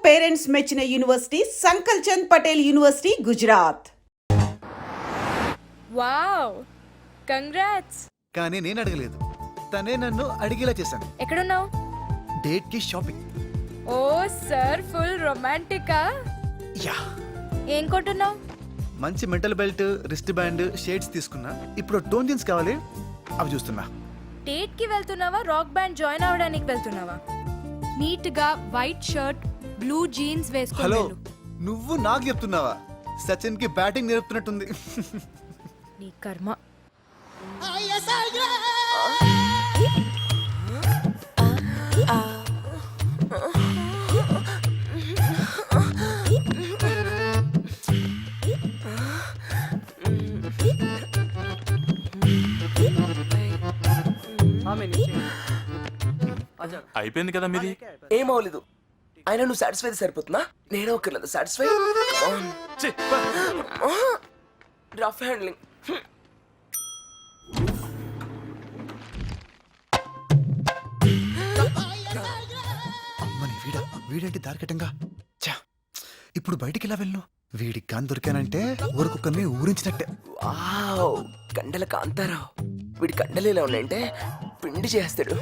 Parents మెచ్చిన university Sankalchand Patel university Gujarat. Wow, congrats. కానీ నేను అడగలేదు, తనే నన్ను అడిగేలా చేశాను. ఎక్కడున్నావు? డేట్ కి షాపింగ్. ఓ సార్, ఫుల్ రొమాంటికా. యా, ఏం కొంటున్నావు? మంచి metal belt, wrist band, shades తీసుకున్నా. ఇప్పుడు టోన్ జీన్స్ కావాలి, అవి చూస్తున్నా. డేట్ కి వెళ్తున్నావా, రాక్ బ్యాండ్ జాయిన్ అవడానికి వెళ్తున్నావా? నీట్ గా వైట్ షర్ట్, బ్లూ జీన్స్ వేసుకో. హలో, నువ్వు నాకు చెప్తున్నావా? సచిన్ కి బ్యాటింగ్ నేర్పుతున్నట్టుంది. నీ కర్మ. అయిపోయింది కదా మీది. ఏం అవ్వలేదు. అయినా నువ్వు సాటిస్ఫై సరిపోతున్నా? నేనే ఒక్కర్లేదు సాటిస్ఫై. Rough handling. అమ్మని వీడంటే దారికటంగా. చా, ఇప్పుడు బయటికి ఎలా వెళ్ళను? వీడికి కాని దొరికానంటే ఊరుకొక్కరిని ఊరించినట్టే. వావ్, కండల కాంతారావు. వీడి కండలు ఎలా ఉన్నాయంటే పిండి చేస్తాడు.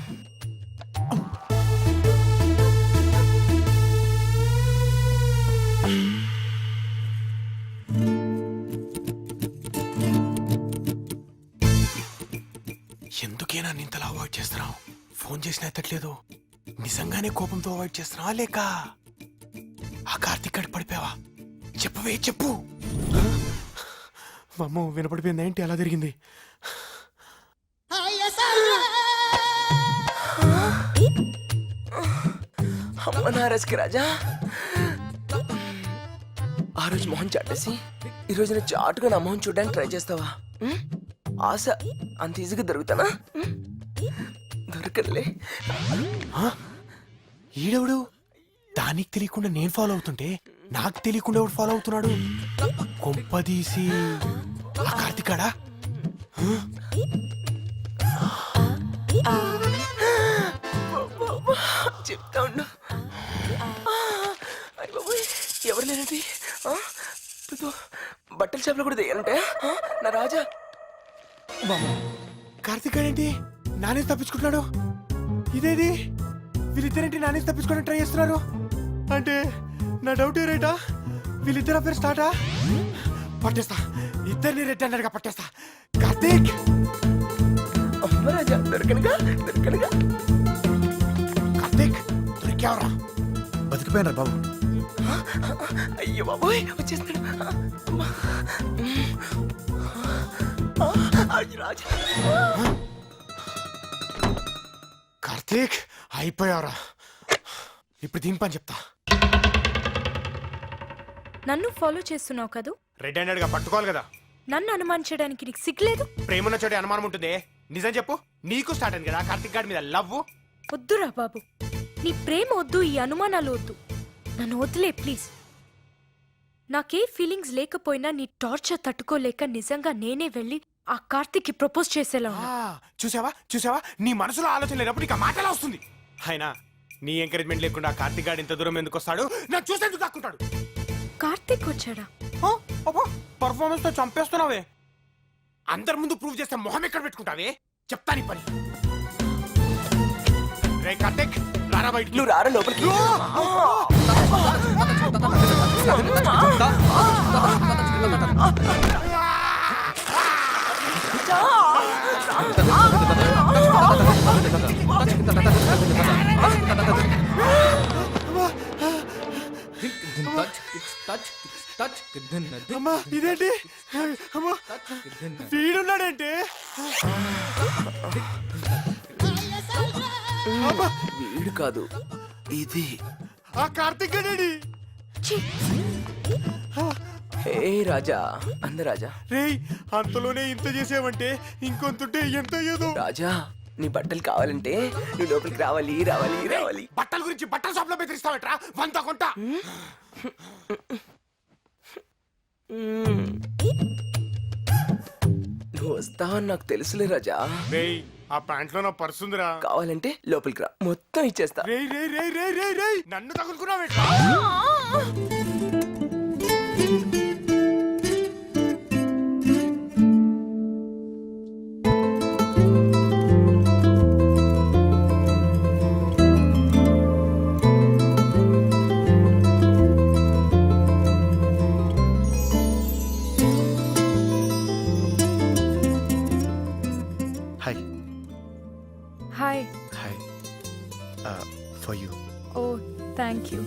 ఎందుకేనా ఇంతలా అవాయిడ్ చేస్తున్నావు? ఫోన్ చేసినా ఎత్తట్లేదు. నిజంగానే కోపంతో అవాయిడ్ చేస్తున్నావా లేక ఆ కార్తీక్ గడి పడిపోయావా? చెప్పవే, చెప్పు. అమ్మో, వినపడిపోయింది. ఏంటి అలా జరిగింది? అమ్మ నారాజ్కి రాజా. ఆ రోజు మొహం చాటేసి ఈ రోజు నేను చాటుగా నా మొహం చూడడానికి ట్రై చేస్తావా? ఆశ అంత ఈజీగా దొరుకుతానా? దొరకలే. ఈడెవడు? దానికి తెలియకుండా నేను ఫాలో అవుతుంటే నాకు తెలియకుండా ఎవడు ఫాలో అవుతున్నాడు? కొంపదీసి ఆ కార్తికాడా? చెప్తా ఉండు. ఎవరు లేనది? బట్టల షాప్లో కూడా దిగారంటే నా రాజా. కార్తిక్ ఏంటి నానే తప్పించుకుంటున్నాడు? ఇదేది? వీళ్ళిద్దరేంటి నానే తప్పించుకోవడానికి ట్రై చేస్తున్నారు? అంటే నా డౌట్ రేటా? వీళ్ళిద్దరు పేరు స్టార్టా? పట్టేస్తా, ఇద్దరిని రెడ్ హండ్రెడ్గా పట్టేస్తా. కార్తీక్! అమ్మ రాజా, దొరకనుగా. కార్తీక్, దొరికావరా? బతికిపోయినా బాబు. అయ్యో బాబోయ్, వచ్చేస్తాడు. రాజా, కార్తీక్ అయిపోయావరా. ఇప్పుడు దీని పని చెప్తా. నన్ను ఫాలో చేస్తున్నావు కదూ? రెడ్ హ్యాండెడ్ గా పట్టుకోవాలి కదా. నన్ను అనుమానించడానికి నీకు సిగ్గులేదు? ప్రేమన్న చోటి అనుమానం ఉంటుంది. నిజం చెప్పు, నీకు స్టార్ట్ అయింది కదా కార్తీక్ గారి మీద లవ్. వద్దురా బాబు, నీ ప్రేమ వద్దు, ఈ అనుమానాలు వద్దు. నన్ను వదిలే ప్లీజ్. నాకే ఫీలింగ్స్ లేకపోయినా నీ టార్చర్ తట్టుకోలేక నిజంగా నేనే వెళ్ళి ఆ కార్తీక్ కి ప్రపోజ్ చేసేలా ఉన్నా. చూసావా నీ మనసులో ఆలోచన లేనప్పుడు నీకు ఆ మాట ఎలా వస్తుంది? అయినా నీ ఎంకరేజ్మెంట్ లేకుండా కార్తీక్ గారు ఇంత దూరం ఎందుకు వస్తాడు? నాకు చూసేందుకు దాక్కుంటాడు. కార్తీక్ వచ్చాడా? పర్ఫార్మెన్స్ తో చంపేస్తున్నావే. అందరి ముందు ప్రూవ్ చేస్తే మొహం ఎక్కడ పెట్టుకుంటావే? చెప్తా నీ పని. రే కార్తీక్, రారా బయటికి. నువ్వు రారా లోపలికి. అమ్మా, ఇదేంటి? అమ్మా, వీడున్నాడేంటి? వీడు కాదు, ఇది ఆ కార్తీక్ గడేడి. హే రాజా, అందరాజా. రేయ్, అంతలోనే ఇంత చేసావంటే ఇంకొంతుంటే ఎంత అయ్యేదో. రాజా, నీ బట్టలు కావాలంటే నువ్వు లోపలికి రావాలి. బట్టల గురించి బట్టల షాప్ లో బెదిరిస్తావట్రా? వంత కొంట. నువ్వు వస్తావని నాకు తెలుసులే రాజా. రేయ్ ఆ ప్యాంట్ లో నా పర్స్ ఉందిరా. కావాలంటే లోపలికి రా, మొత్తం ఇచ్చేస్తా. రేయ్ రేయ్ రేయ్ రేయ్ రేయ్ రేయ్ నన్ను తగులుకున్నావేంట్రా? Hi hi. Hi for you. Oh thank you.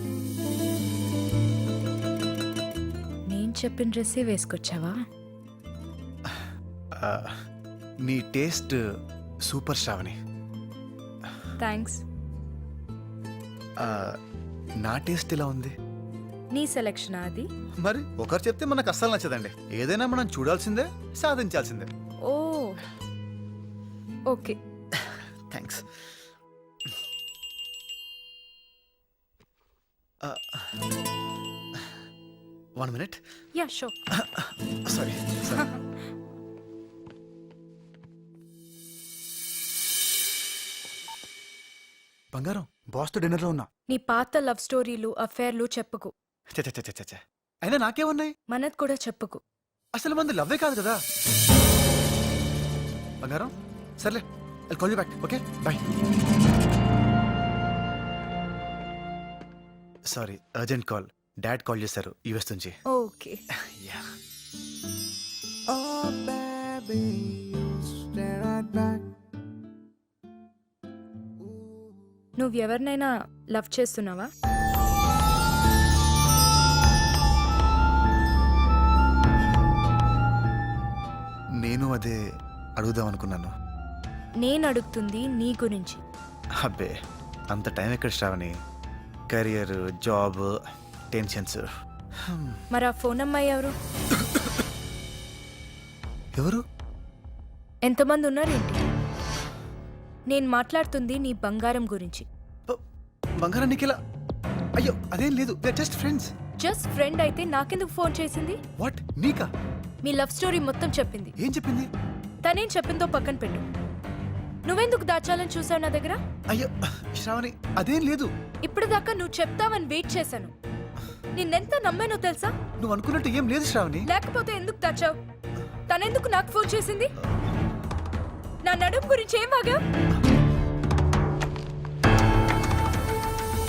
నేను చెప్పిన డ్రెస్సే వేసుకొచ్చావా? నీ టేస్ట్ సూపర్ శ్రావణి. థ్యాంక్స్. నా టేస్ట్ ఇలా ఉంది. నీ సెలెక్షన్ అది. మరి ఒకరు చెప్తే మనకు అస్సలు నచ్చదండి. ఏదైనా మనం చూడాల్సిందే, సాధించాల్సిందే. Oh okay. Thanks. One minute. Yeah show. Sorry sorry. బంగారం, బాస్తో డిన్నర్లో ఉన్నా. నీ పాత లవ్ స్టోరీలు అఫేర్లు చెప్పుకు. చ చ చ చ చ. అయినా నాకేమున్నాయి? మనది కూడా చెప్పుకు. అసలు మంది లవ్వే కాదు కదా. బంగారం సర్లే, I'll call you back. Okay bye. Sorry, urgent call. Dad call చేశారు యూఎస్ నుంచి. ఓకే. యా. నువ్వు ఎవరినైనా లవ్ చేస్తున్నావా? నేను అదే అడుగుదాం అనుకున్నాను. నేను అడుగుతుంది నీ గురించి. అబ్బే, అంత టైం ఎక్కడ శ్రావణి. Career, job, tensions. మరి ఆ ఫోన్ అమ్మాయి ఎవరు? ఎవరు? ఎంతమంది ఉన్నారేంటి? నేను మాట్లాడుతుంది నీ బంగారం గురించి. బంగారం నీకెలా? అయ్యో అదేం లేదు, జస్ట్ ఫ్రెండ్స్. జస్ట్ ఫ్రెండ్ అయితే నాకెందుకు ఫోన్ చేసింది? వాట్, నీకా? మీ లవ్ స్టోరీ మొత్తం చెప్పింది. ఏం చెప్పింది? తనేం చెప్పిందో పక్కన పెట్టు. నువ్వెందుకు దాచాలని చూసావు నా దగ్గర? అయ్యో శ్రావణి, అదేం లేదు. ఇప్పుడు దాకా నువ్వు చెప్తావని వెయిట్ చేశాను. నిన్నెంత నమ్మానో తెలుసా? నువ్వు అనుకున్నట్టు ఏం లేదు శ్రావణి. లేకపోతే ఎందుకు దాచావు? తనెందుకు నాకు ఫోన్ చేసింది? నా నడుము గురించి ఏం వాగా?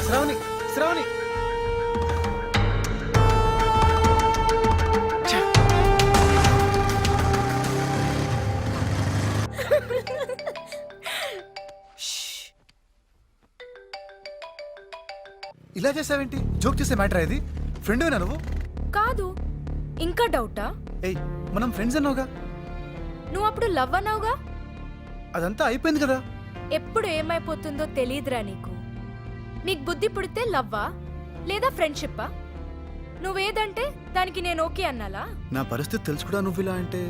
శ్రావణి, శ్రావణి. ఛ! షష్! ఇలా చేసావేంటి? జోక్ చేసే మ్యాటర్ ఇది? ఫ్రెండ్వేనా నువ్వు? కాదు. ఇంకా డౌటా? ఏయ్, మనం ఫ్రెండ్స్ అన్నావుగా. నువ్వు అప్పుడు లవ్ అన్నావుగా. అదంతా అయిపోయింది కదా. ఎప్పుడు ఏమైపోతుందో తెలియదురా నీకు. నీకు బుద్ధి పుడితే లవ్వా లేదా ఫ్రెండ్షిప్పా? నువ్వేదంటే దానికి నేను ఓకే అన్నాలా? నా పరిస్థితి తెలుసు కూడా నువ్వు ఇలా అంటే.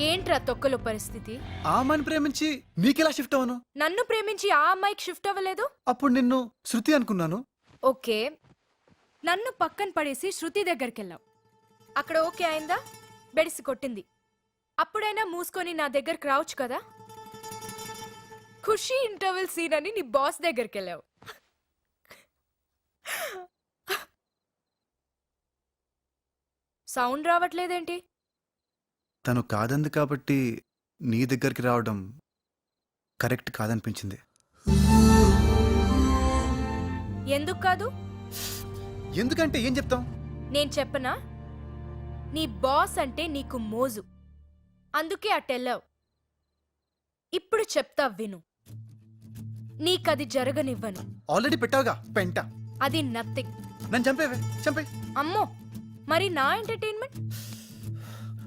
ఏంట్రా తొక్కలో పరిస్థితి? ఆ అమ్మాయిని ప్రేమించి నీకెలా షిఫ్ట్ అవను? నన్ను ప్రేమించి ఆ అమ్మాయికి షిఫ్ట్ అవ్వలేదు. అప్పుడు నిన్ను శృతి అనుకున్నాను. ఓకే, నన్ను పక్కన పడేసి శృతి దగ్గరికెళ్ళావు. అక్కడ ఓకే అయిందా? బెడిసి కొట్టింది. అప్పుడైనా మూసుకొని నా దగ్గరికి రావచ్చు కదా. ఖుషి ఇంటర్వెల్ సీన్ అని నీ బాస్ దగ్గరికి వెళ్ళావు. సౌండ్ రావట్లేదేంటి? తను కాదంది కాబట్టి నీ దగ్గరికి రావడం కరెక్ట్ కాదనిపించింది. ఎందుకు కాదు? ఎందుకంటే ఏం చెప్తాం? నేను చెప్పనా? నీ బాస్ అంటే నీకు మోజు, అందుకే అటెళ్ళావు. ఇప్పుడు చెప్తా విను. నీకది జరగనివ్వను. ఆల్రెడీ పెట్టావుగా పెంట. అది నథింగ్. నన్ను చంపేవే, చంపే. అమ్మో, మరి నా ఎంటర్టైన్మెంట్?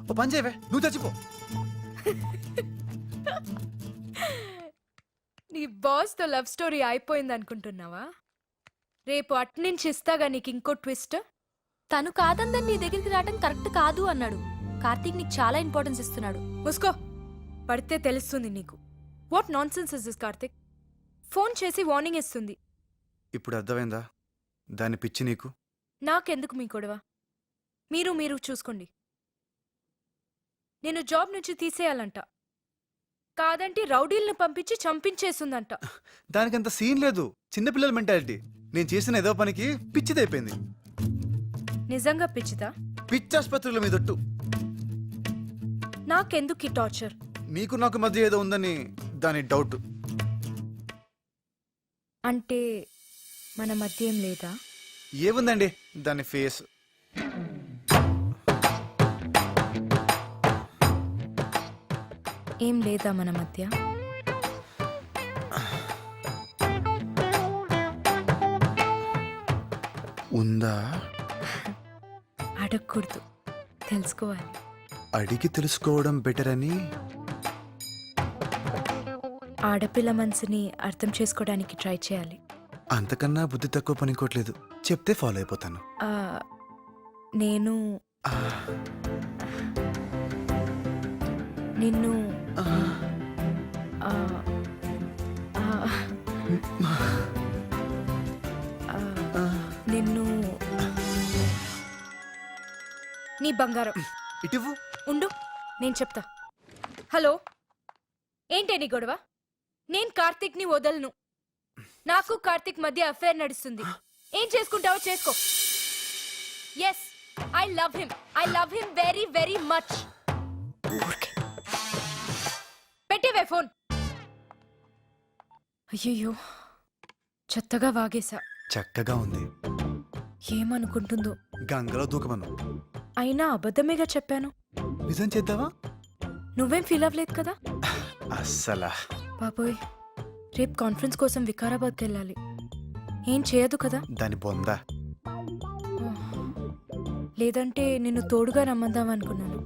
ఓ పని చేయవే, నువ్వు చచ్చిపో. నీ బాస్తో లవ్ స్టోరీ అయిపోయింది అనుకుంటున్నావా? రేపు అట్నుంచి ఇస్తాగా నీకు ఇంకో ట్విస్ట్. తను కాదందని నీ దగ్గరికి రావడం కరెక్ట్ కాదు అన్నాడు. కార్తీక్ నీకు చాలా ఇంపార్టెన్స్ ఇస్తున్నాడు. ముసుకో, పడితే తెలుస్తుంది నీకు. What non sense is this Karthik? Phone చేసి వార్నింగ్ ఇస్తుంది. ఇప్పుడు అర్థమైందా దాని పిచ్చి నీకు? నాకెందుకు మీ గొడవ? మీరు చూసుకోండి. నేను జాబ్ నుంచి తీసేయాలంట. కాదంటే రౌడీలను పంపించి చంపించేస్తుందంట. దానికంత సీన్ లేదు, చిన్నపిల్లల మెంటాలిటీ. నేను చేసిన ఏదో పనికి పిచ్చిదైపోయింది. నిజంగా పిచ్చిదా? పిచ్చాసుపత్రుల మీదొట్టు. నాకెందుకు ఈ టార్చర్? మీకు నాకు మధ్య ఏదో ఉందని దాని డౌట్. అంటే మన మధ్య ఏం లేదా? ఏముందండి దాని ఫేస్. ఏం లేదా మన మధ్య? ఉందా? అడగకూడదు, తెలుసుకోవాలి. అడిగి తెలుసుకోవడం బెటర్ అని. ఆడపిల్ల మనసుని అర్థం చేసుకోవడానికి ట్రై చేయాలి. అంతకన్నా బుద్ధి తక్కువ పని ఇంకోట్లేదు. చెప్తే ఫాలో అయిపోతాను. ఆ, నేను ఆ, నిన్ను ఆ, ఆ, ఆ, ఆ, నిన్ను నీ బంగారం. ఇటివ్వు. ఉండు, నేను చెప్తా. హలో, ఏంటే నీ గొడవ? నేను కార్తీక్ ని వదలను. నాకు కార్తీక్ మధ్య అఫేర్ నడుస్తుంది. ఏం చేసుకుంటావో చేసుకో. Yes, I love him very very much. పెట్టేవే ఫోన్. అయ్యయ్యో, చెత్తగా వాగేశా. చక్కగా ఉంది. ఏమనుకుంటుందో. గంగలో దూకమను. అయినా అబద్ధమేగా చెప్పాను. నిజం చేద్దావా? నువ్వేం ఫీల్ అవ్వలేదు కదా? అస్సలా. బాబోయ్, రేపు కాన్ఫరెన్స్ కోసం వికారాబాద్కి వెళ్ళాలి. ఏం చేయదు కదా? దాని బొందా. లేదంటే నిన్ను తోడుగా రమ్మందాం అనుకున్నాను.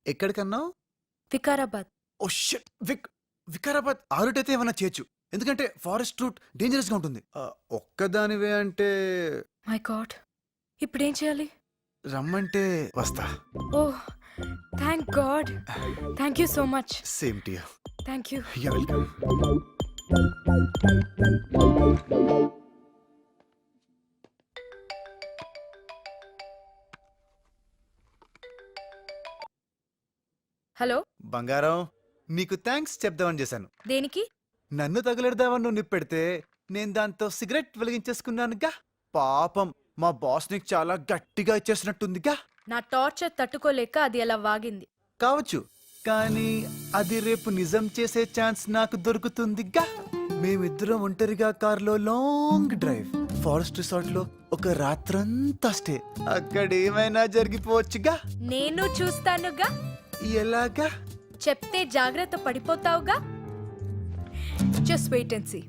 ఎక్కడికన్నావు? వికారాబాద్. Oh shit. వికారాబాద్ ఆ రూట్ అయితే ఏమన్నా చేయొచ్చు, ఎందుకంటే ఫారెస్ట్ రూట్ డేంజరస్ గా ఉంటుంది. ఒక్కదానివే అంటే మై గాడ్, ఇప్పుడేం చేయాలి? రమ్మంటే వస్తా. Oh thank God. Thank you so much. Same to you. Thank you. You welcome. Hello, బంగారం, నీకు థ్యాంక్స్ చెప్దామని చేశాను. దేనికి? నన్ను తగులెడదామని నువ్వు నిప్పెడితే నేను దాంతో సిగరెట్ వెలిగించేసుకున్నానుగా. పాపం మా బాస్ నీకు చాలా గట్టిగా ఇచ్చేసినట్టుందిగా. నా టార్చర్ తట్టుకోలేక అది అలా వాగింది. కావచ్చు, కానీ అది రేపు నిజం చేసే ఛాన్స్ నాకు దొరుకుతుందిగా. మేమిద్దరం ఒంటరిగా కార్లో లాంగ్ డ్రైవ్, ఫారెస్ట్ రిసార్ట్ లో ఒక రాత్రంతా స్టే. అక్కడ ఏమైనా జరిగిపోవచ్చుగా. నేను చూస్తానుగా. ఎలాగా? చెప్తే జాగ్రత్త పడిపోతావుగా. Just wait and see.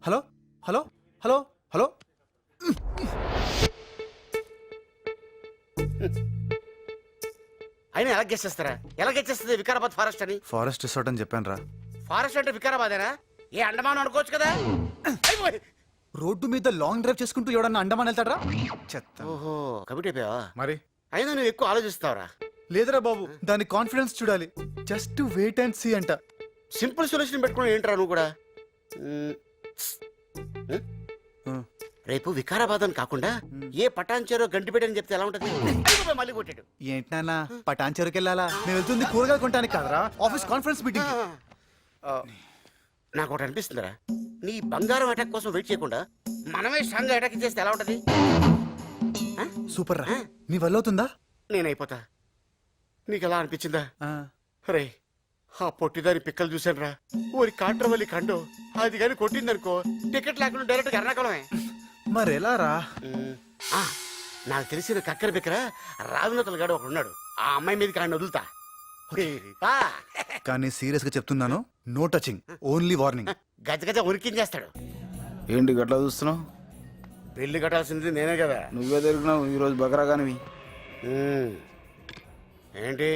Hello hello hello hello. అయినా ఎలా గెస్ చేస్తారా? ఎలా గెస్ చేస్తుంది వికారాబాద్ ఫారెస్ట్ అని? ఫారెస్ట్ రిసార్ట్ అని చెప్పాను రా. ఫారెస్ట్ అంటే వికారాబాదేనా? ఏ అండమాన్ అనుకోవచ్చు కదా. అయిపోయి. రోడ్డు మీద లాంగ్ డ్రైవ్ చేసుకుంటూ ఎవడన్నా అండమాన్ వెళ్తాడ్రా? చెత్త. ఓహో, కమిటీ అయిపోయావా? మరి అయినా నువ్వు ఎక్కువ ఆలోచిస్తావురా. లేదురా బాబు, దాని కాన్ఫిడెన్స్ చూడాలి. జస్ట్ వెయిట్ అండ్ సీ అంట. సింపుల్ సొల్యూషన్ పెట్టుకుని ఏంట్రా నువ్వు కూడా? రేపు వికారాబాద్ అని కాకుండా ఏ పటాన్చేరో గంటిపేట అని చెప్తే ఎలా ఉంటది? అయిపోయి మళ్ళీ కొట్టాడు. ఏంటి నాన్న, పటాన్ చెరుకు వెళ్ళాలా? నేను వెళ్తుంది కూరగాయలు కొనడానికి కాదరా, ఆఫీస్ కాన్ఫరెన్స్ మీటింగ్. నాకు ఒకటి అనిపిస్తుందిరా, నీ బంగారం అటాక్ కోసం వెయిట్ చేయకుండా మనమే స్ట్రాంగ్ అటాక్ చేస్తే ఎలా ఉంటది? సూపర్ రా. నీ వల్ల అవుతుందా? నేనైపోతా. నీకు ఎలా అనిపించిందా? ఆ, రే, ఆ పొట్టిదాని పిక్కలు చూశాను రా. ఊరి కాంట్రవల్లి కండు అది కానీ కొట్టిందనుకో, టికెట్ లేకుండా డైరెక్ట్ ఎర్నాకుళమే. మరి ఎలా రా? ఆ, నాకు తెలిసిన కక్కర బిక్కర రావినతలు గాడు ఒకడు ఉన్నాడు. ఆ అమ్మాయి మీదకి ఆయన వదులుతా. ఆ, కానీ సీరియస్ గా చెప్తున్నాను, నో టచింగ్, ఓన్లీ వార్నింగ్. గజ గజ ఉరికించేస్తాడు. ఏంటి గట్లా చూస్తున్నావు? పెళ్లి కట్టాల్సింది నేనే కదా. నువ్వే తిరిగినావు ఈరోజు బకరాగానివి. ఉమ్. ఏంటి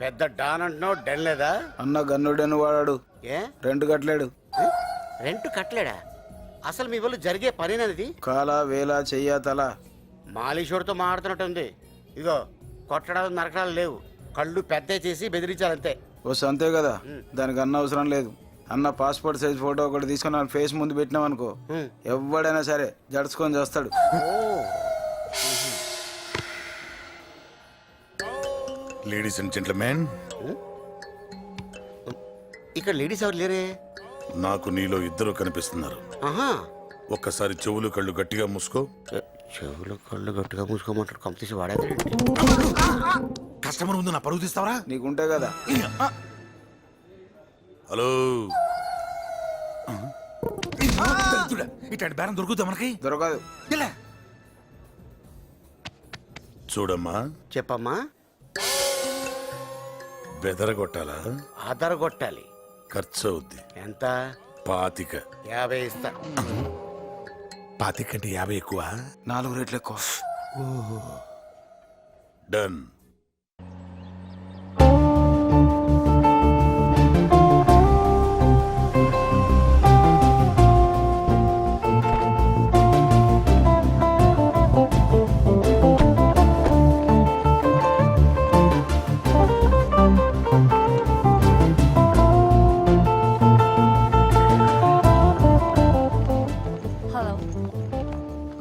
పెద్ద డాన్ అంటున్నావు? డెన్ లేదా? అన్న గన్నుడని వాడాడు, ఏ రెంట్ కట్టలేడు. రెంట్ కట్టలేడా? అసలు మీ వాళ్ళు జరిగే పనేనది? కాల వేల చెయ్య తల. మాలీషోడితో మాడుతున్నట్టుంది. ఇగో కొట్టడాలు నరకడాలు లేవు, కళ్ళు పెద్ద చేసి బెదిరించాలంతే. వస్తే అంతే కదా, దానికి అన్న అవసరం లేదు. అన్న పాస్పోర్ట్ సైజ్ ఫోటో ఒకటి తీసుకొని నా ఫేస్ ముందు పెట్టినాం అనుకో, ఎవడైనా సరే జడుచుకొని చేస్తాడు. లేడీస్ అండ్ జెంట్మెన్, ఇక్కడ లేడీస్ ఎవరు లేరే? నాకు నీలో ఇద్దరు కనిపిస్తున్నారు. ఆహా, ఒక్కసారి చెవులు కళ్ళు గట్టిగా మూసుకో. చెవులు కళ్ళు గట్టిగా మూసుకోమంటాడు. కంప్లీట్ వాడేది. కస్టమర్ ముందు నా పరుగు తీస్తావరా? నీకుంటే కదా. హలో, ఇట్లాంటి బేరం దొరుకుతా మనకి? దొరకదు. ఇలా చూడమ్మా, చెప్పమ్మా. బెదరగొట్టాలా? ఆధార్ కొట్టాలి. ఖర్చు అవుద్ది. ఎంత? 25. 50 ఇస్తా. 25 కంటే 50 ఎక్కువ. 4 రేట్లు ఎక్కువ. Done. Hello,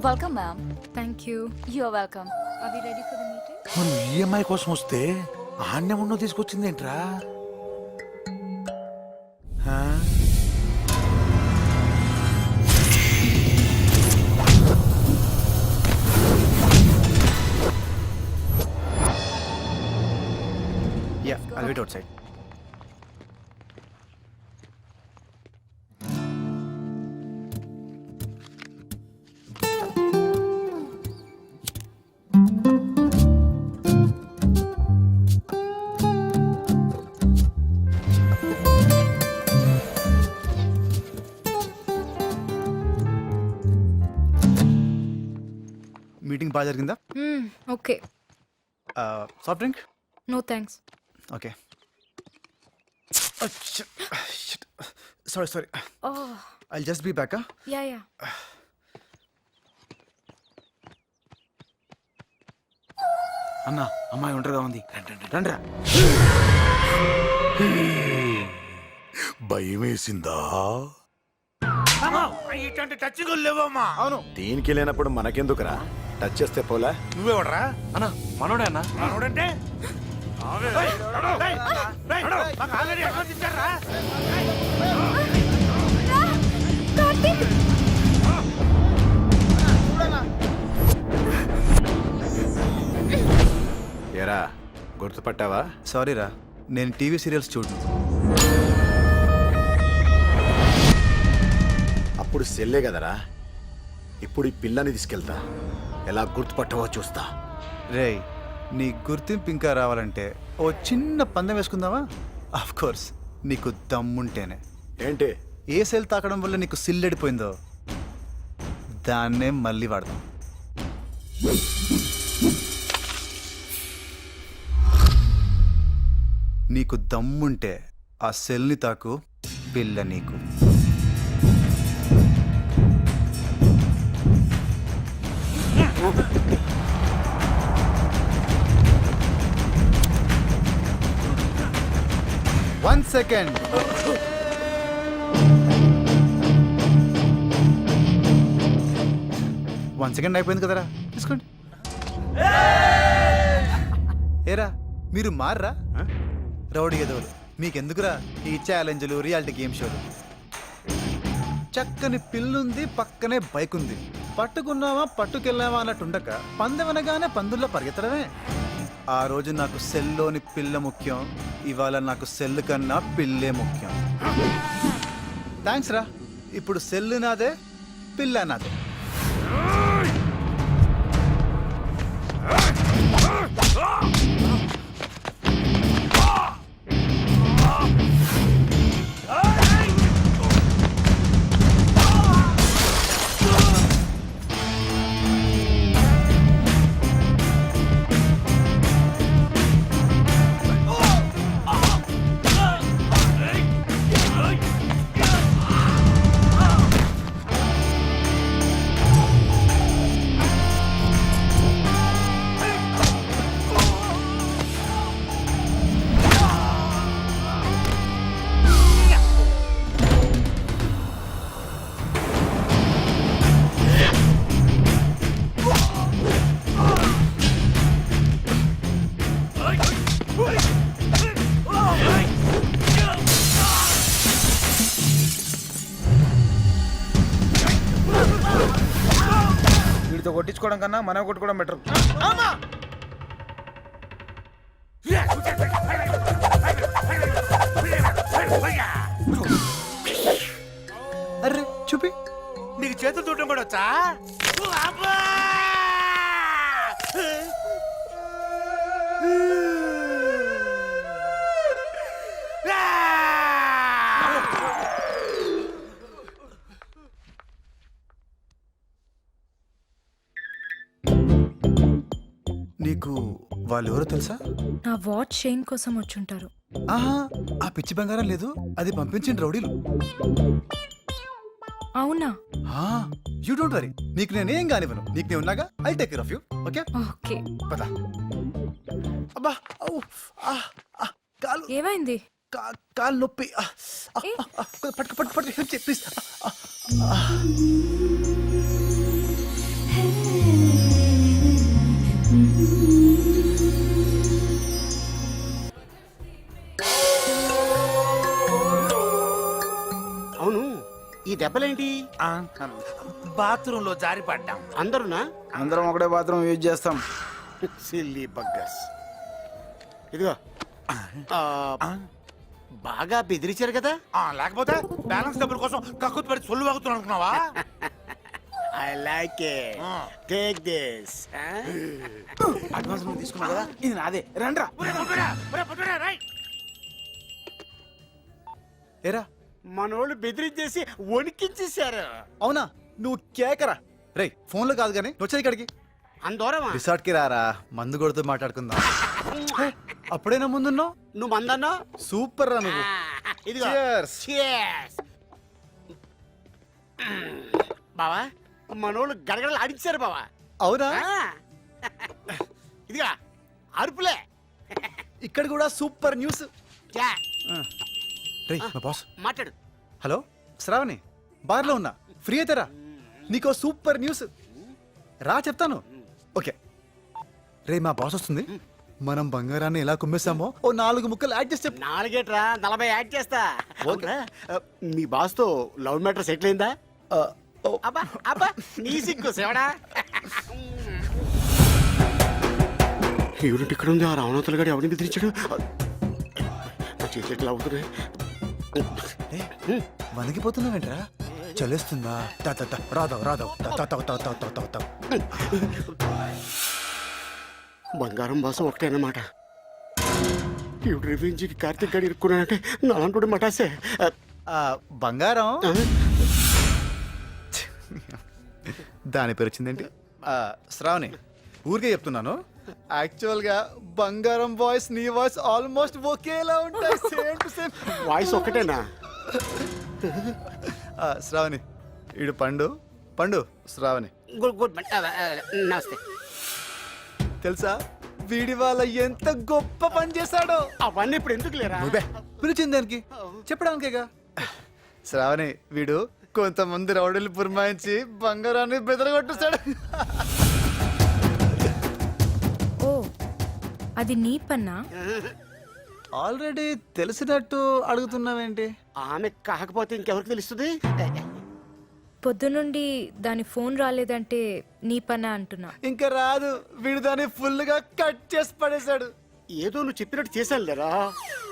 welcome ma'am. Thank you. You're welcome. అవి రెడీ ఫర్ ద మీటింగ్? మనం ఈఎంఐ కోసం వస్తే ఆన్యం ఉన్నో తీసుకొచ్చింది ఏంట్రా? Yeah, I'll wait outside. Meeting బాగా జరిగిందా? Okay. Soft drink? No thanks. Okay. Sorry. I'll just be back. Ya. అన్న, అమ్మాయి ఒంటరిగా ఉంది. రండ్రా. భయం వేసిందా? ఇట్లాంటి టచ్ లేవమ్మా. అవును. దీనికి లేనప్పుడు మనకెందుకురా? టచ్ చేస్తే పోలా? నువ్వెవడరా? అన్నా మనోడే అన్నా. మనోడంటే ఏరా, గుర్తుపట్టావా? సారీ రా, నేను టీవీ సీరియల్స్ చూడను. అప్పుడు సెల్లే కదరా. ఇప్పుడు ఈ పిల్లని తీసుకెళ్తా. ఎలా గుర్తుపట్టవో చూస్తా. రేయ్, నీ గుర్తింపు ఇంకా రావాలంటే ఓ చిన్న పందెం వేసుకుందామా? ఆఫ్ కోర్స్, నీకు దమ్ముంటేనే. ఏంటి? ఏ సెల్ తాకడం వల్ల నీకు సిల్లెడిపోయిందో దాన్నే మళ్ళీ వాడదాం. నీకు దమ్ముంటే ఆ సెల్ని తాకు, పిల్ల నీకు. One second. వన్ సెకండ్ అయిపోయింది కదరా, తీసుకోండి. ఏరా, మీరు మార్రా రౌడీ ఎదవలు. మీకెందుకురా ఈ ఛాలెంజ్లు, రియాలిటీ గేమ్ షోలు? చక్కని పిల్లుంది, పక్కనే బైక్ ఉంది. పట్టుకున్నావా పట్టుకెళ్ళావా అన్నట్టుండక పందెమనగానే పందుల్లో పరిగెత్తడమే. ఆ రోజు నాకు సెల్లోని పిల్ల ముఖ్యం, ఇవాళ నాకు సెల్ కన్నా పిల్లే ముఖ్యం. థ్యాంక్స్ రా. ఇప్పుడు సెల్ నాదే, పిల్ల నాదే. వీటితో కొట్టించుకోవడం కన్నా మనం కొట్టుకోవడం బెటర్. అర్రే చూపి. నీకు చేతులు చూడటం కూడా వచ్చా? నీకు వాళ్ళెవరో తెలుసా? నా వాచ్ చైన్ కోసం వచ్చుంటారు. ఆహా, ఆ పిచ్చి బంగారం లేదు, అది పంపించిన రౌడీలు. అవునా? యూ డోంట్ వరీ, నీకు నేనేం కానివ్వను. నీకు నేను ఉన్నాగా, I take care of you. Okay okay. పద. అబ్బా, ఔ, ఆ, ఆ, కాలు ఏమైంది? కాలు నొప్పి. పట్టుకు పట్టు పట్టు హెల్ప్ చేయి ప్లీజ్. అవును, ఈ దెబ్బలేంటి? బాత్రూమ్ లో జారి పడ్డాం. అందరునా? అందరం ఒకటే బాత్రూమ్ యూజ్ చేస్తాం. సిల్లీ బగ్గస్. ఇదిగో బాగా బెదిరించారు కదా. లేకపోతే బ్యాలెన్స్ డబ్బుల కోసం కక్కుతు పడి సొల్లు వాగుతున్నాను అనుకున్నావా? I like it. Take this. Advance తీసుకున్నావు కదా, ఇది నాదే. రండ్రా. ఏరా, మనోళ్ళు బెదిరించేసి వణికించేశారు. అవునా? నువ్వు కేకరా. రే, ఫోన్లో కాదు కానీ వచ్చాయి ఇక్కడికి. అందరమా? రిసార్ట్ కి రారా, మందు కొడుతూ మాట్లాడుకుందాం. హే, అప్పుడేనా ముందున్నావు? నువ్వు మందన్నా? సూపర్ రా నువ్వు. ఇదిగో. Cheers. Cheers. బావా, మనోళ్ళు గడగడలు ఆడించారు బావా. అవునా? ఇదిగా అరుపులే. ఇక్కడ కూడా సూపర్ న్యూస్. యా. రే, మా బాస్. మాట్లాడు. హలో శ్రావణి, బార్లో ఉన్నా, ఫ్రీ అవుతారా? నీకో సూపర్ న్యూస్. రా చెప్తాను. ఓకే. రే, మా బాస్ వస్తుంది. మనం బంగారాన్ని ఎలా కుమ్మేశామో ఓ 4 ముక్కలు యాడ్ చేసి చెప్పు. 4 40 యాడ్ చేస్తా. ఓకే. మీ బాస్ తో లవ్ మ్యాటర్ సెటిల్ అయిందా? అబ్బా అబ్బా, నీ సిక్కు సేవడా. ఎవరింటి ఇక్కడ ఉంది? ఆ రావణాతులు గారు ఎవరిని బెదిరించాడు? నా చేతులు ఎట్లా అవుతున్నాయి? వణికిపోతున్నావేంట్రా? చలేస్తుందా? రాదవ్ రాదవ్. బంగారం బాస ఒకటే అన్నమాట. ఇప్పుడు రివెంజ్కి కార్తీక్ గారు ఇరుక్కున్నానంటే నాలంటోడు మటాసే. బంగారం దాని పేరు వచ్చిందేంటి? శ్రావణి, ఊరికే చెప్తున్నాను. యాక్చువల్ గా బంగారం వాయిస్ నీ వాయిస్ ఆల్మోస్ట్ ఒకేలా ఉంటాయి. సేమ్ టు సేమ్ వాయిస్ ఒకటేనా? శ్రావణి, ఈడు పండు. పండు, శ్రావణి గుడ్ గుడ్. నమస్తే. తెలుసా వీడి వాళ్ళ ఎంత గొప్ప పని చేశాడో? అవన్నీ ఇప్పుడు ఎందుకు లేరా? పిలిచింది దానికి చెప్పడానికేగా. శ్రావణి, వీడు కొంతమంది రౌడీలు పురమాయించి బంగారాన్ని బెదరగొట్టేశాడు. ఓ, అది నీ పన్నా? ఆల్రెడీ తెలిసినట్టు అడుగుతున్నావేంటి? ఆమె కాకపోతే ఇంకెవరికి తెలుస్తుంది? పొద్దునుండి దాని ఫోన్ రాలేదంటే నీ పనా అంటున్నా. ఇంకా రాదు. వీడు దాన్ని ఫుల్ గా కట్ చేసి పడేశాడు. ఏదో నువ్వు చెప్పినట్టు చేశాను లేరా.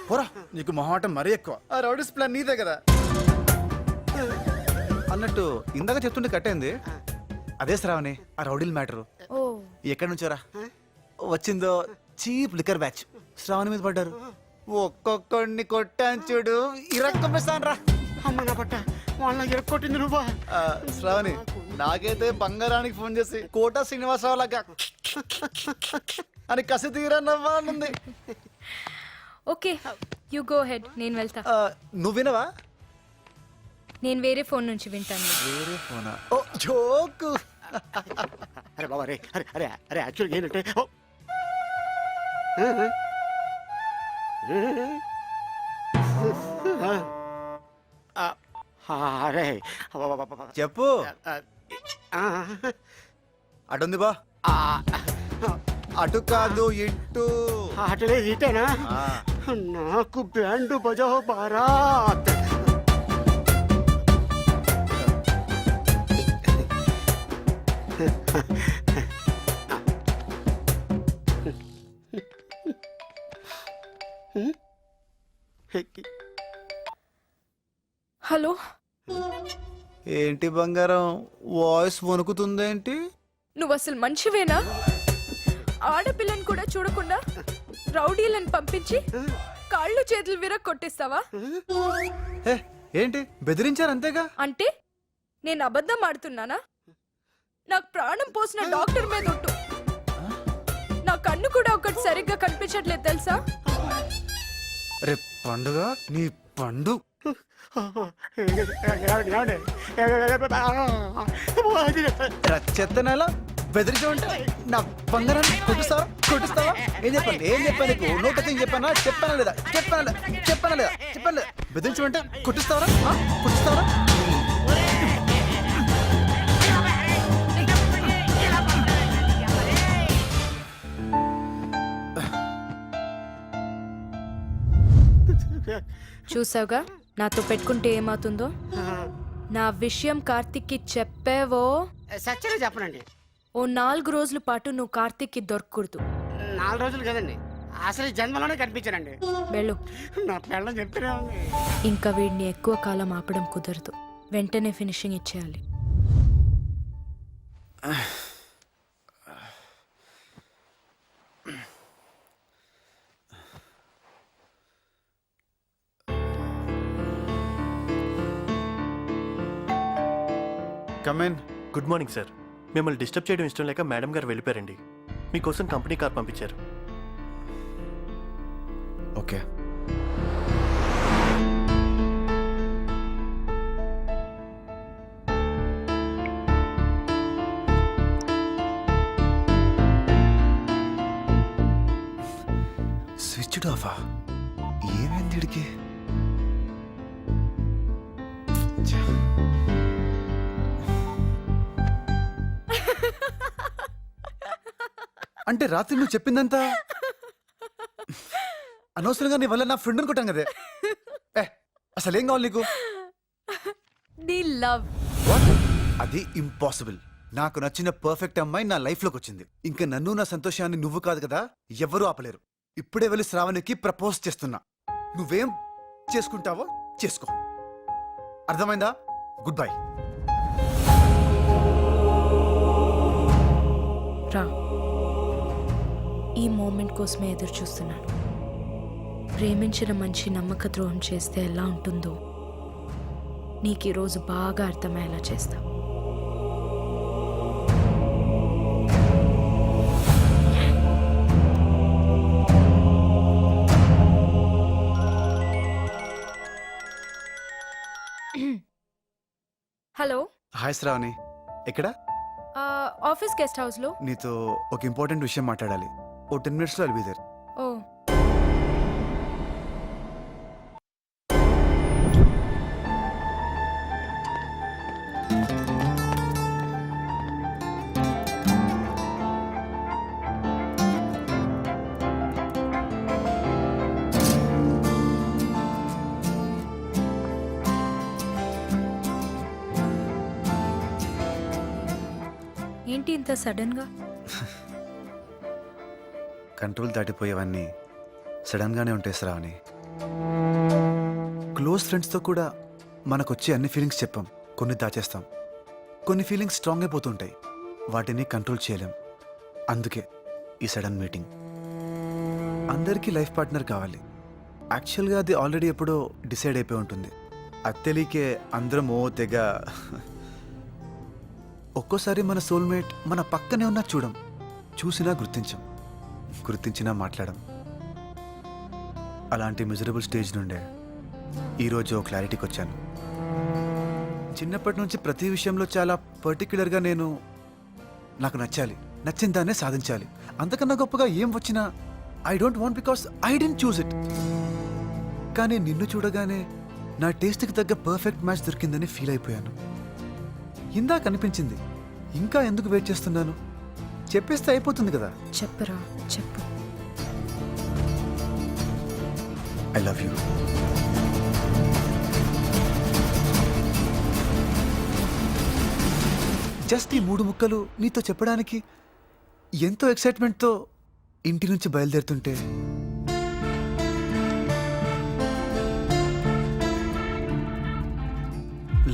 పోరా, నీకు మొహమాటం మరీ ఎక్కువ. ఆ రౌడీస్ ప్లాన్ నీదే కదా. అన్నట్టు ఇందాక చెప్తుంటే కట్టయింది. అదే శ్రావణి, ఆ రౌడీల మ్యాటరు. ఓ, ఎక్కడి నుంచోరా వచ్చిందో? చీప్ లిక్కర్ బ్యాచ్ శ్రావణి మీద పడ్డారు. ఒక్కొక్కడిని కొట్టాను చూడు, ఇరక్కొమ్మేస్తాను రా. అమ్మ నా పట్ట, వాళ్ళ ఎరక్కొట్టింది నువ్వా? శ్రావణి, నాకైతే బంగారానికి ఫోన్ చేసి కోటా శ్రీనివాసరావు లాగా అని కసి తీరా నవ్వాలనుంది. ఓకే, యు గో హెడ్, నేను వెళ్తా. నువ్వు వినవా? నేను వేరే ఫోన్ నుంచి వింటాను. వేరే ఫోనా? ఓ జోకు. అరే బాబా, అరే అరే అరే అరే యాక్చువల్గా ఏంటంటే అరే చెప్పు. అటుంది బా. అటు కాదు, ఇటు. అటలే ఇటేనా? నాకు బ్యాండ్ బజో బారాత్. హలో ఏంటి బంగారం వాయిస్ వణుకుతుందేంటి? నువ్వు అసలు మనిషివేనా? ఆడపిల్లని కూడా చూడకుండా రౌడీలను పంపించి కాళ్ళు చేతులు విరగ కొట్టేస్తావా? హే, ఏంటి బెదిరించారు అంతేగా? అంటే నేను అబద్ధం ఆడుతున్నానా? నాకు ప్రాణం పోసిన డాక్టర్ మీద ఒట్టు. నా కన్ను కూడా ఒకటి సరిగ్గా కనిపించట్లేదు తెలుసా? రే పండుగ నీ పండు. చెత్తనేలా బెదిరించమంటే నా బంగారాన్ని కొట్టిస్తావా? ఏం చెప్పాను నీకు? నోటకి చెప్పానా? చెప్పానా లేదా? బెదిరించమంటే కొట్టిస్తావరా? కొట్టిస్తావరా? చూసావుగా నాతో పెట్టుకుంటే ఏమవుతుందో. నా విషయం కార్తిక్కి చెప్పావో సత్యంగా చెప్పనండి. ఓ 4 రోజుల పాటు నువ్వు కార్తిక్కి దొరకకూడదు. 4 రోజులు కదండి, అసలు ఈ జన్మలోనే కనిపించానండి. వెళ్ళు. నా పిల్లలు చెప్తూనే ఉంది. ఇంకా వీడిని ఎక్కువ కాలం ఆపడం కుదరదు. వెంటనే ఫినిషింగ్ ఇచ్చేయాలి. కమెన్. Good morning sir. మిమ్మల్ని డిస్టర్బ్ చేయడం ఇష్టం లేక మేడం గారు వెళ్ళిపోయారండి. మీకోసం కంపెనీ కార్ పంపించారు. ఓకే. స్విచ్డ్ ఆఫా? ఏమైంది వీడికి? అంటే రాత్రి నువ్వు చెప్పిందంతా అనవసరంగా నీ వల్ల నా ఫ్రెండ్ అనుకుంటాం కదే. అసలు ఏం కావాలి నీకు? నీ లవ్. అది ఇంపాసిబుల్. నాకు నచ్చిన పర్ఫెక్ట్ అమ్మాయి నా లైఫ్ లోకి వచ్చింది. ఇంకా నన్ను నా సంతోషాన్ని నువ్వు కాదు కదా ఎవ్వరూ ఆపలేరు. ఇప్పుడే వెళ్ళి శ్రావణికి ప్రపోజ్ చేస్తున్నా. నువ్వేం చేసుకుంటావో చేసుకో. అర్థమైందా? Good bye. రా. ఈ మూమెంట్ కోసమే ఎదురు చూస్తున్నాను. ప్రేమించిన మనిషి నమ్మక ద్రోహం చేస్తే ఎలా ఉంటుందో నీకు ఈరోజు బాగా అర్థమయ్యేలా చేస్తా. హలో. హాయ్ శ్రావణి. ఎక్కడ? ఆఫీస్ గెస్ట్ హౌస్ లో. నీతో ఒక ఇంపార్టెంట్ విషయం మాట్లాడాలి. ఓ 10 minutes లో అల్బీ దేర్. ఓ ఏంటి ఇంత సడన్ గా? కంట్రోల్ దాటిపోయేవన్నీ సడన్ గానే ఉంటాయి శ్రావణి. క్లోజ్ ఫ్రెండ్స్తో కూడా మనకొచ్చే అన్ని ఫీలింగ్స్ చెప్పాం, కొన్ని దాచేస్తాం. కొన్ని ఫీలింగ్స్ స్ట్రాంగ్ అయిపోతుంటాయి, వాటిని కంట్రోల్ చేయలేం. అందుకే ఈ సడన్ మీటింగ్. అందరికీ లైఫ్ పార్ట్నర్ కావాలి. యాక్చువల్గా అది ఆల్రెడీ ఎప్పుడో డిసైడ్ అయిపోయి ఉంటుంది. అది తెలియకే అందరం ఓ తెగ. ఒక్కోసారి మన సోల్మేట్ మన పక్కనే ఉన్నా చూడం, చూసినా గుర్తించం, గుర్తించినా మాట్లాడం. అలాంటి మిజరబుల్ స్టేజ్ నుండే ఈరోజు క్లారిటీకి వచ్చాను. చిన్నప్పటి నుంచి ప్రతి విషయంలో చాలా పర్టిక్యులర్గా నాకు నచ్చాలి, నచ్చిన దాన్నే సాధించాలి. అంతకన్నా గొప్పగా ఏం వచ్చినా I don't want because I didn't choose it. కానీ నిన్ను చూడగానే నా టేస్ట్కి తగ్గ పర్ఫెక్ట్ మ్యాచ్ దొరికిందని ఫీల్ అయిపోయాను. ఇందాక అనిపించింది, ఇంకా ఎందుకు వెయిట్ చేస్తున్నాను, చెప్పేస్తే అయిపోతుంది కదా. చెప్పరా, చెప్పు. I love you. జస్ట్ ఈ 3 ముక్కలు నీతో చెప్పడానికి ఎంతో ఎక్సైట్మెంట్తో ఇంటి నుంచి బయలుదేరుతుంటే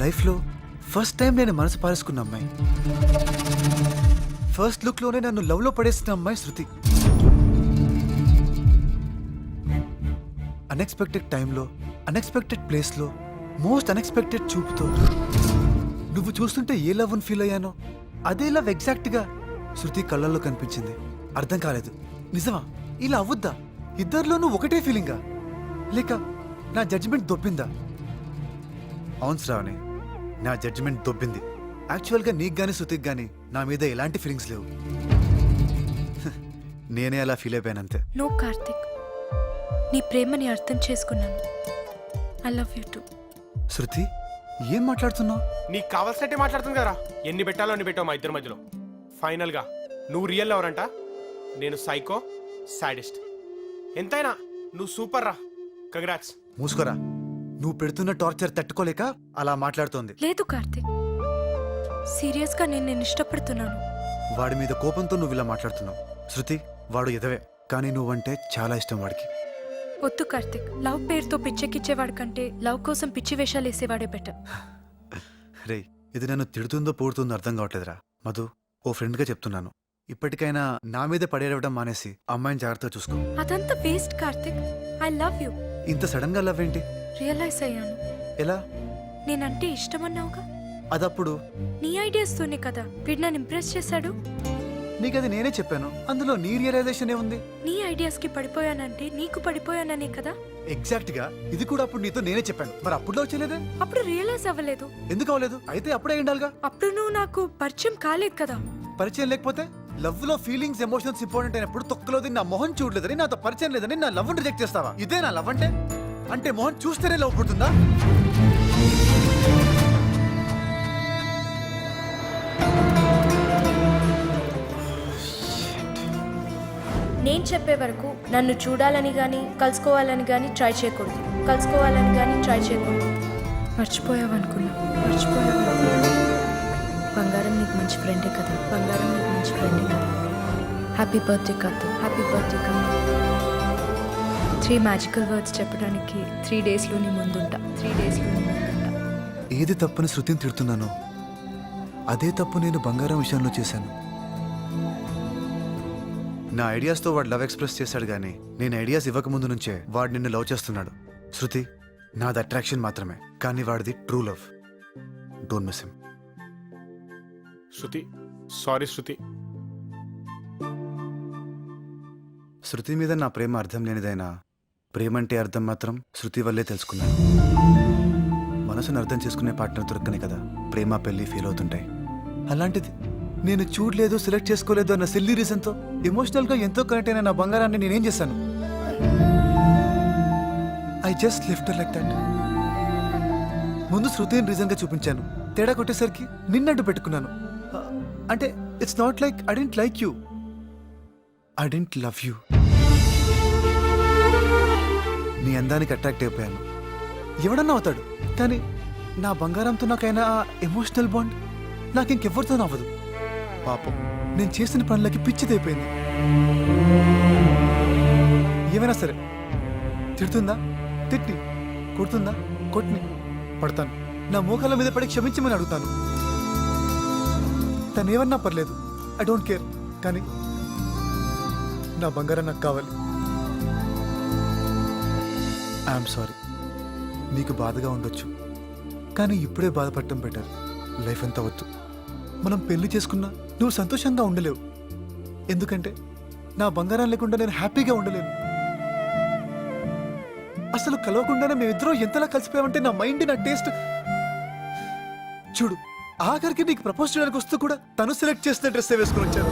లైఫ్లో ఫస్ట్ టైం నేను మనసు పారేసుకున్న అమ్మాయి, ఫస్ట్ లుక్లోనే నన్ను లవ్లో పడేసిన అమ్మాయి శృతి. అన్ఎక్స్పెక్టెడ్ టైంలో, అన్ఎక్స్పెక్టెడ్ ప్లేస్లో, మోస్ట్ అన్ఎక్స్పెక్టెడ్ చూపుతో నువ్వు చూస్తుంటే ఏ లవ్ అని ఫీల్ అయ్యానో అదే లవ్ ఎగ్జాక్ట్గా శృతి కళ్ళల్లో కనిపించింది. అర్థం కాలేదు, నిజమా ఇలా అవ్వద్దా? ఇద్దరిలోనూ ఒకటే ఫీలింగా, లేక నా జడ్జిమెంట్ దొబ్బిందా? అవును శ్రావణి, నా జడ్జిమెంట్ దొబ్బింది. యాక్చువల్గా నీకు గానీ శృతికి గానీ నా మీద ఎలాంటి ఫీలింగ్స్ లేవు. నేనే అలా ఫీల్ అయిపోయానంతే. నో కార్తిక్, నీ ప్రేమని అర్థం చేసుకున్నాను. I love you too. Shruti, ఏం మాట్లాడుతున్నావు? నీకు కావాల్సినట్టే మాట్లాడుతుంది కదరా. ఎన్ని పెట్టాలో అన్ని పెట్టావు మా ఇద్దరి మధ్యలో. ఫైనల్ గా నువ్వు రియల్ ఎవరంట, నేను సైకో సాడిస్ట్. ఎంతైనా నువ్వు సూపర్ రా. కంగ్రాట్స్. మూసుకోరా, నువ్వు పెడుతున్న టార్చర్ తట్టుకోలేక అలా మాట్లాడుతోంది. లేదు కార్తిక్, సీరియస్గా నేను నిన్ను ఇష్టపడుతున్నాను. వాడి మీద కోపంతో నువ్వు ఇలా మాట్లాడుతున్నావు. శృతి, వాడు ఎదవే, కానీ నువ్వంటే చాలా ఇష్టం వాడికి. వద్దు కార్తిక్, లవ్ పేరుతో పిచ్చెక్కిచ్చేవాడు కంటే లవ్ కోసం పిచ్చి వేషాలు వేసేవాడే బెటర్. రేయ్, ఇది నన్ను తిడుతుందో పోడుతుందో అర్థం కావట్లేదురా. మధు, ఓ ఫ్రెండ్గా చెప్తున్నాను, ఇప్పటికైనా నా మీద పడేయడం మానేసి అమ్మాయిని జాగ్రత్తగా చూసుకో. అదంతా waste Karthik. I love you. ఇంత సడన్ గా లవ్ ఏంటి? రియలైజ్ అయ్యాను. ఎలా? నేనంటే ఇష్టమన్నావుగా, అదప్పుడు నీ ఐడియాస్తోనే కదా వీడు నన్ను ఇంప్రెస్ చేశాడు. నీకది నేనే చెప్పాను, అందులో నీ రియలైజేషన్ ఏముంది? నీ ఐడియాస్ కి పడిపోయానంటే నీకు పడిపోయాననే కదా. ఎగ్జాక్ట్ గా ఇది కూడా అప్పుడు నీతో నేనే చెప్పాను, మరి అప్పుడులో వచ్చేలేదే? అప్పుడు రియలైజ్ అవ్వలేదు. ఎందుకు అవ్వలేదు? అయితే అప్పుడే ఉండాలిగా. అప్పుడు నువ్వు నాకు పరిచయం కాలేదు కదా. పరిచయం లేకపోతే? లవ్ లో ఫీలింగ్స్, ఎమోషన్స్ ఇంపార్టెంట్ అయినప్పుడు తొక్కలోది నా మొహం చూడలేదని, నాతో పరిచయం లేదని నా లవ్ రిజెక్ట్ చేస్తావా? ఇదే నా లవ్ అంటే? అంటే మొహం చూస్తేనే లవ్ పుడుతుందా? నేను చెప్పే వరకు నన్ను చూడాలని కానీ కలుసుకోవాలని కానీ ట్రై చేయకూడదు. కలుసుకోవాలని కానీ ట్రై చేయకూడదు. మర్చిపోయావనుకున్నా. బంగారం నీకు మంచి ఫ్రెండే కదా. హ్యాపీ బర్త్డే కాదు. 3 మ్యాజికల్ వర్డ్స్ చెప్పడానికి 3 డేస్లో నీ ముందుంటా. ఏది తప్పని శృతిని తిడుతున్నాను, అదే తప్పు నేను బంగారం విషయంలో చేశాను. నా ఐడియాస్తో వాడు లవ్ ఎక్స్ప్రెస్ చేశాడు, కానీ నేను ఐడియాస్ ఇవ్వకముందు నుంచే వాడు నిన్ను లవ్ చేస్తున్నాడు. శృతి, నాది అట్రాక్షన్ మాత్రమే, కానీ వాడిది true love. Don't miss him. Shruti, sorry Shruti. Shruti మీద నా ప్రేమ అర్థం లేనిదైనా ప్రేమంటే అర్థం మాత్రం శృతి వల్లే తెలుసుకున్నాను. మనసును అర్థం చేసుకునే పార్ట్నర్ దొరకనే కదా ప్రేమ పెళ్లి ఫీల్ అవుతుంటాయి. అలాంటిది నేను చూడలేదు, సెలెక్ట్ చేసుకోలేదు అన్న సిల్లీ రీజన్తో ఎమోషనల్గా ఎంతో కనెక్ట్ అయిన నా బంగారాన్ని నేనేం చేశాను? I just left like that. ముందు శృతిని రీజన్గా చూపించాను, తేడా కొట్టేసరికి నిన్నట్టు పెట్టుకున్నాను. అంటే it's not like I didn't like you, I didn't love you. నీ అందానికి అట్రాక్ట్ అయిపోయాను. ఎవడన్నా అవుతాడు, కానీ నా బంగారంతో నాకైనా ఆ ఎమోషనల్ బాండ్ నాకు ఇంకెవ్వరితో అవ్వదు. పాపం, నేను చేసిన పనులకి పిచ్చిదైపోయింది. ఏమైనా సరే, తిడుతుందా తిట్టి, కొడుతుందా కొట్టిని, పడతాను. నా మోకాళ్ళ మీద పడి క్షమించమని అడుగుతాను. తనేమన్నా పర్లేదు, ఐ డోంట్ కేర్, కానీ నా బంగారం నాకు కావాలి. ఐఎమ్ సారీ, నీకు బాధగా ఉండొచ్చు, కానీ ఇప్పుడే బాధపడటం బెటర్. లైఫ్ అంతా వద్దు. మనం పెళ్లి చేసుకున్నా నువ్వు సంతోషంగా ఉండలేవు, ఎందుకంటే నా బంగారం లేకుండా నేను హ్యాపీగా ఉండలేను. అసలు కలవకుండానే మేమిద్దరం ఎంతలా కలిసిపోయామంటే నా మైండ్, నా టేస్ట్. చూడు, ఆఖరికి నీకు ప్రపోజ్ చేయడానికి వస్తూ కూడా తను సెలెక్ట్ చేసిన డ్రెస్ వేసుకుని వచ్చాను.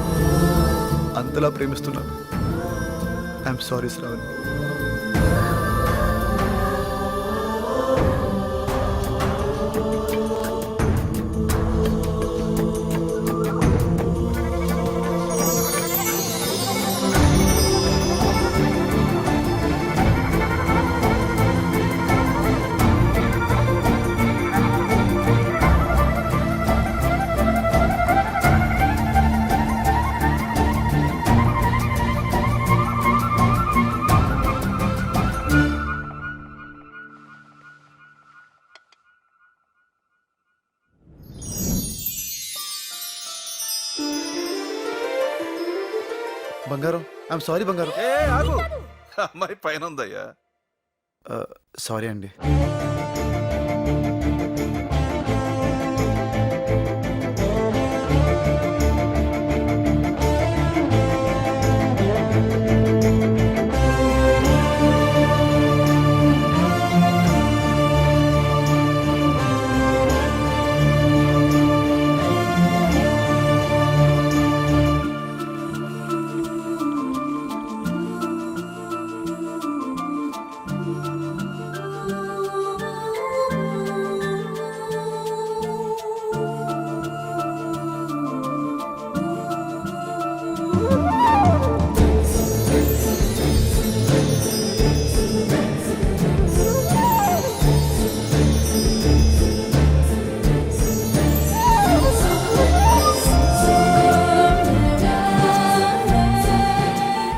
అంతలా ప్రేమిస్తున్నాను. I'm sorry Shravani. బంగారం ఐఎమ్ సారీ బంగారం. ఏ ఆగు, అమ్మాయి పైన ఉందయ్యా. సారీ అండి.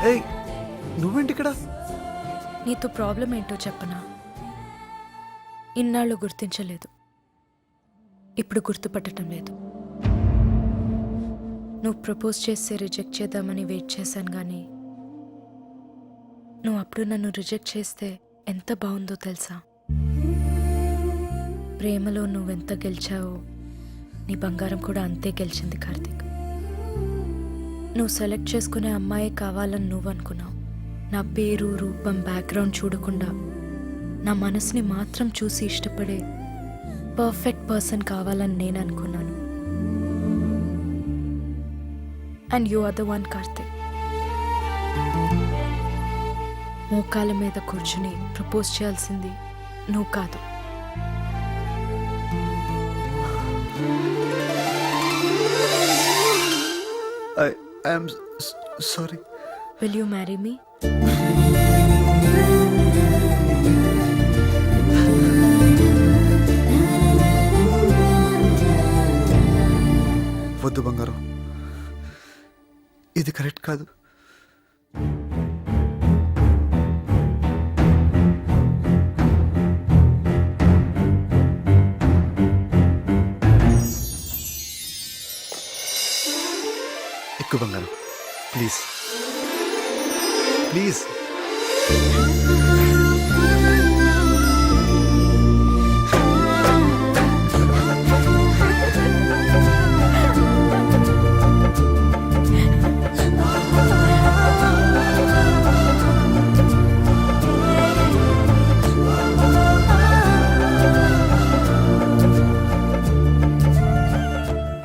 ఏయ్ నువ్వేంటి ఇక్కడ? నీతో ప్రాబ్లం ఏంటో చెప్పనా? ఇన్నాళ్ళు గుర్తించలేదు, ఇప్పుడు గుర్తుపట్టడం లేదు. నువ్వు ప్రపోజ్ చేస్తే రిజెక్ట్ చేద్దామని వెయిట్ చేశాను, కానీ నువ్వు అప్పుడు నన్ను రిజెక్ట్ చేస్తే ఎంత బాగుందో తెలుసా? ప్రేమలో నువ్వెంత గెలిచావో నీ బంగారం కూడా అంతే గెలిచింది కార్తీక్. నువ్వు సెలెక్ట్ చేసుకునే అమ్మాయే కావాలని నువ్వు అనుకున్నావు. నా పేరు, రూపం, బ్యాక్గ్రౌండ్ చూడకుండా నా మనసుని మాత్రం చూసి ఇష్టపడే పర్ఫెక్ట్ పర్సన్ కావాలని నేను అనుకున్నాను. And you are the one Karthik. మోకాల మీద కూర్చుని ప్రపోజ్ చేయాల్సింది నువ్వు కాదు. I'm sorry. Will you marry me? వద్దు బంగారం, ఇది కరెక్ట్ కాదు. ఎక్కువ బంగారం, ప్లీజ్ ప్లీజ్.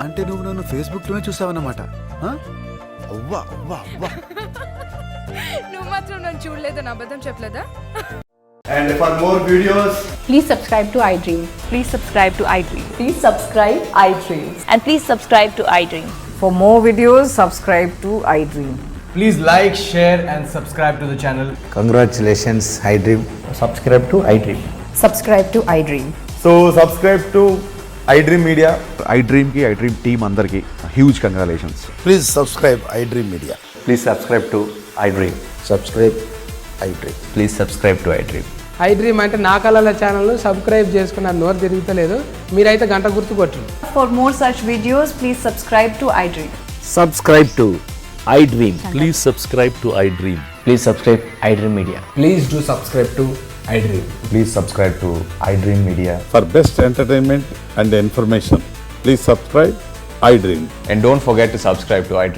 అంటే నువ్వు నన్ను ఫేస్బుక్లోనే చూసావన్నమాట. అవ్వా అవ్వా అవ్వా. నువ్వు మాత్రం నన్ను చూడలేదని అబద్ధం చెప్పలేదా? And for more videos, Please subscribe to iDream. Please subscribe to iDream. Please subscribe iDream. And please subscribe to iDream. For more videos, subscribe to iDream. please like, share and subscribe to the channel. Congratulations iDream. Subscribe to iDream. Subscribe to iDream. So subscribe to iDream Media. iDream కి iDream team అందరికి huge congratulations. Please subscribe iDream media. Please subscribe to iDream. Subscribe iDream. Please subscribe to iDream. iDream అంటే నా కళల channel subscribe చేసుకున్న నోరు తిరుగుతలేదు. మీరైతే గంట గుర్తు కొట్టండి. For more such videos, please subscribe to iDream. Subscribe to iDream. Please subscribe to iDream. Please subscribe iDream Media. Please do subscribe to iDream. Please subscribe to iDream Media. For best entertainment and information, please subscribe iDream. And don't forget to subscribe to iDream.